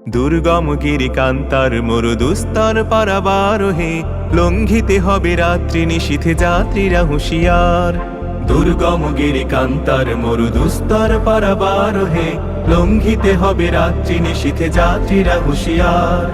দুর্গম গিরিকান্তার মরু দুস্তর পারাবারোহে লঙ্ঘিতে হবে রাত্রি নিশীথে যাত্রীরা হুঁশিয়ার। দুর্গম গিরিকান্তার মরু দুস্তর পারাবারোহে লঙ্ঘিতে হবে রাত্রি নিশীথে যাত্রীরা হুঁশিয়ার।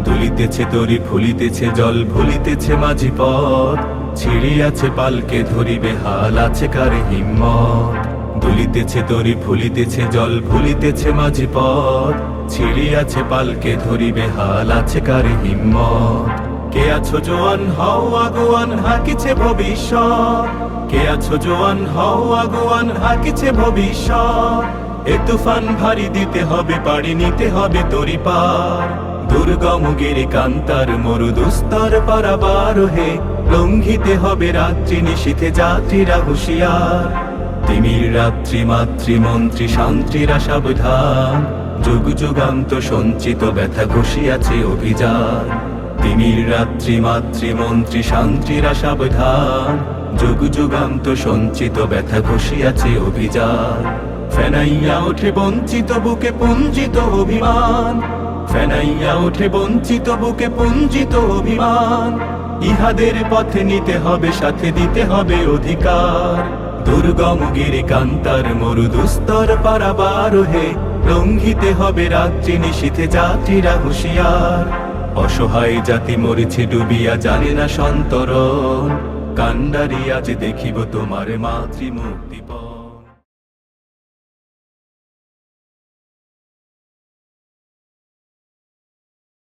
দুলিতেছে তরি ফুলিতেছে জল ভুলিতেছে মাঝি পথ, ছিড়িয়াছে পালকে ধরিবে হাল আছে কার হিম্মত। দুলিতেছে তরি ফুলিতেছে জল ভুলিতেছে মাঝি পথ, ছিড়িয়াছে পালকে ধরিবে হাল আছে কার হিম্মত। কে আছো জোয়ান হও আগুয়ান হাকিছে ভবিষ্যৎ, কে আছো জোয়ান হও আগুয়ান হাকিছে ভবিষ্যৎ। এ তুফান ভারী দিতে হবে পাড়ি নিতে হবে তরি পার। দুর্গম গিরিকান্তার মরু দুস্তর পারাবারোহে লঙ্ঘিতে হবে রাত্রি নিশীথে যাত্রীরা হুঁশিয়ার। তিমির রাত্রি মাতৃমন্ত্রী শান্তিরা সাবধান, যুগ যুগান্ত সঞ্চিত ব্যথা ঘষিয়াছে অভিযান। তিমির রাত্রি মাতৃমন্ত্রী শান্তিরা সাবধান, যুগ যুগান্ত সঞ্চিত ব্যথা ঘষিয়াছে অভিযান। ফেনাইয়া ওঠে বঞ্চিত বুকে পুঞ্জিত অভিমান, ফেনাইয়া ওঠে বঞ্চিত বুকে পুঞ্জিত অভিমান। ইহাদের পথে নিতে হবে সাথে দিতে হবে অধিকার। দুর্গম গিরিকান্তার মরু দুস্তর পারাবারোহে লঙ্ঘিতে হবে রাত্রি নিশীথে যাত্রীরা হুঁশিয়ার। অসহায় জাতি মরেছে ডুবিয়া জানে না সন্তরণ, কান্ডারি আজ দেখিব তোমার মাতৃমুক্তি পথ।